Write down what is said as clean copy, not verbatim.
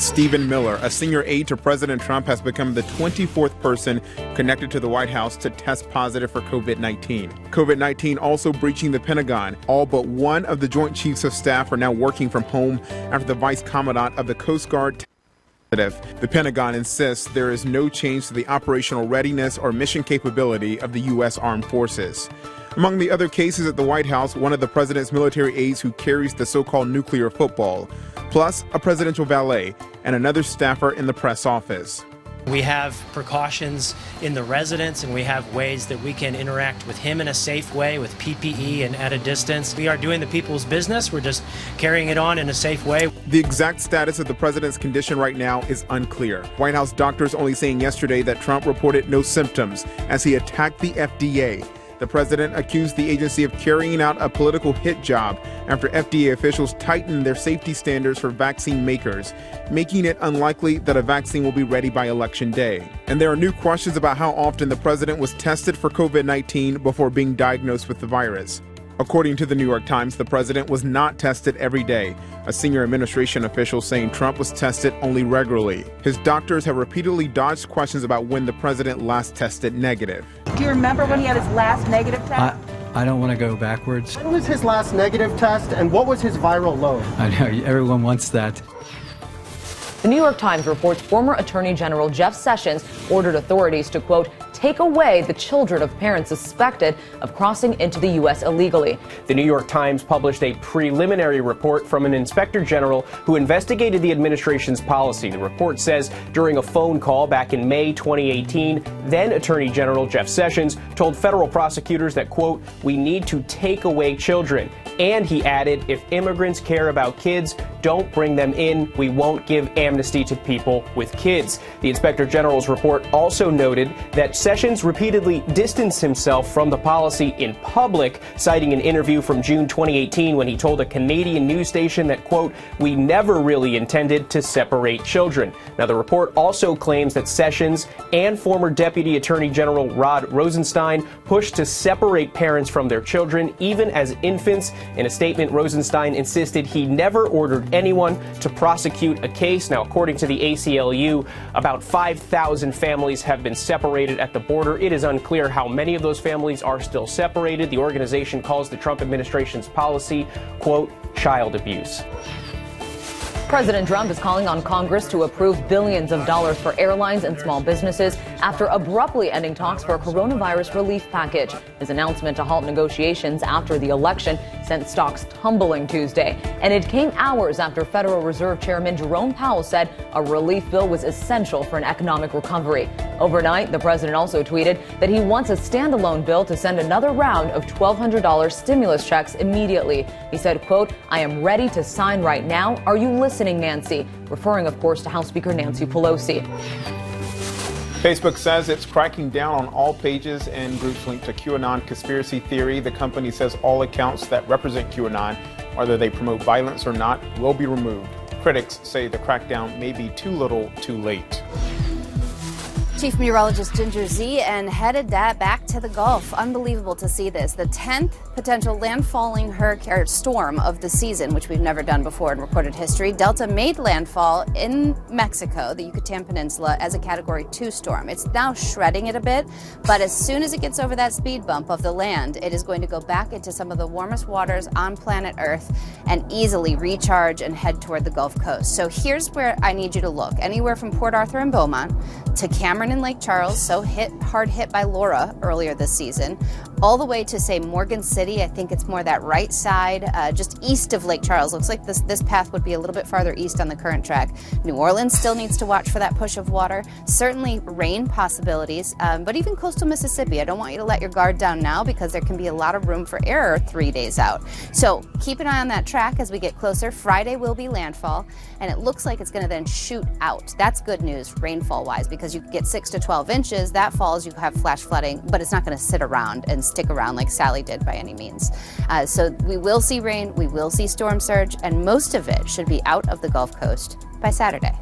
Stephen Miller, a senior aide to President Trump, has become the 24th person connected to the White House to test positive for COVID-19. COVID-19 also breaching the Pentagon. All but one of the Joint Chiefs of Staff are now working from home after the Vice Commandant of the Coast Guard. The Pentagon insists there is no change to the operational readiness or mission capability of the U.S. Armed Forces. Among the other cases at the White House, one of the president's military aides who carries the so-called nuclear football, plus a presidential valet and another staffer in the press office. We have precautions in the residence, and we have ways that we can interact with him in a safe way with PPE and at a distance. We are doing the people's business. We're just carrying it on in a safe way. The exact status of the president's condition right now is unclear. White House doctors only saying yesterday that Trump reported no symptoms as he attacked the FDA. The president accused the agency of carrying out a political hit job after FDA officials tightened their safety standards for vaccine makers, making it unlikely that a vaccine will be ready by Election Day. And there are new questions about how often the president was tested for COVID-19 before being diagnosed with the virus. According to the New York Times, the president was not tested every day, a senior administration official saying Trump was tested only regularly. His doctors have repeatedly dodged questions about when the president last tested negative. Do you remember when he had his last negative test? I don't want to go backwards. When was his last negative test, and what was his viral load? I know, everyone wants that. The New York Times reports former Attorney General Jeff Sessions ordered authorities to, quote, take away the children of parents suspected of crossing into the U.S. illegally. The New York Times published a preliminary report from an inspector general who investigated the administration's policy. The report says during a phone call back in May 2018, then Attorney General Jeff Sessions told federal prosecutors that, quote, we need to take away children. And he added, if immigrants care about kids, don't bring them in. We won't give amnesty to people with kids. The Inspector General's report also noted that Sessions repeatedly distanced himself from the policy in public, citing an interview from June 2018 when he told a Canadian news station that, quote, we never really intended to separate children. Now, the report also claims that Sessions and former Deputy Attorney General Rod Rosenstein pushed to separate parents from their children, even as infants. In a statement, Rosenstein insisted he never ordered anyone to prosecute a case. Now, according to the ACLU, about 5,000 families have been separated at the border. It is unclear how many of those families are still separated. The organization calls the Trump administration's policy, quote, child abuse. President Trump is calling on Congress to approve billions of dollars for airlines and small businesses after abruptly ending talks for a coronavirus relief package. His announcement to halt negotiations after the election sent stocks tumbling Tuesday. And it came hours after Federal Reserve Chairman Jerome Powell said a relief bill was essential for an economic recovery. Overnight, the president also tweeted that he wants a standalone bill to send another round of $1,200 stimulus checks immediately. He said, quote, I am ready to sign right now. Are you listening, Nancy? Referring, of course, to House Speaker Nancy Pelosi. Facebook says it's cracking down on all pages and groups linked to QAnon conspiracy theory. The company says all accounts that represent QAnon, whether they promote violence or not, will be removed. Critics say the crackdown may be too little, too late. Chief Meteorologist Ginger Z and headed that back to the Gulf. Unbelievable to see this. The 10th potential landfalling hurricane storm of the season, which we've never done before in recorded history. Delta made landfall in Mexico, the Yucatan Peninsula, as a Category 2 storm. It's now shredding it a bit, but as soon as it gets over that speed bump of the land, it is going to go back into some of the warmest waters on planet Earth and easily recharge and head toward the Gulf Coast. So here's where I need you to look. Anywhere from Port Arthur and Beaumont to Cameron and Lake Charles, so hard hit by Laura earlier this season, all the way to, say, Morgan City. I think it's more that right side, just east of Lake Charles. Looks like this path would be a little bit farther east on the current track. New Orleans still needs to watch for that push of water. Certainly rain possibilities, but even coastal Mississippi. I don't want you to let your guard down now because there can be a lot of room for error 3 days out. So keep an eye on that track as we get closer. Friday will be landfall, and it looks like it's going to then shoot out. That's good news rainfall-wise because you get 6 to 12 inches. That falls, you have flash flooding, but it's not going to sit around and stick around like Sally did by any means. So we will see rain, we will see storm surge, and most of it should be out of the Gulf Coast by Saturday.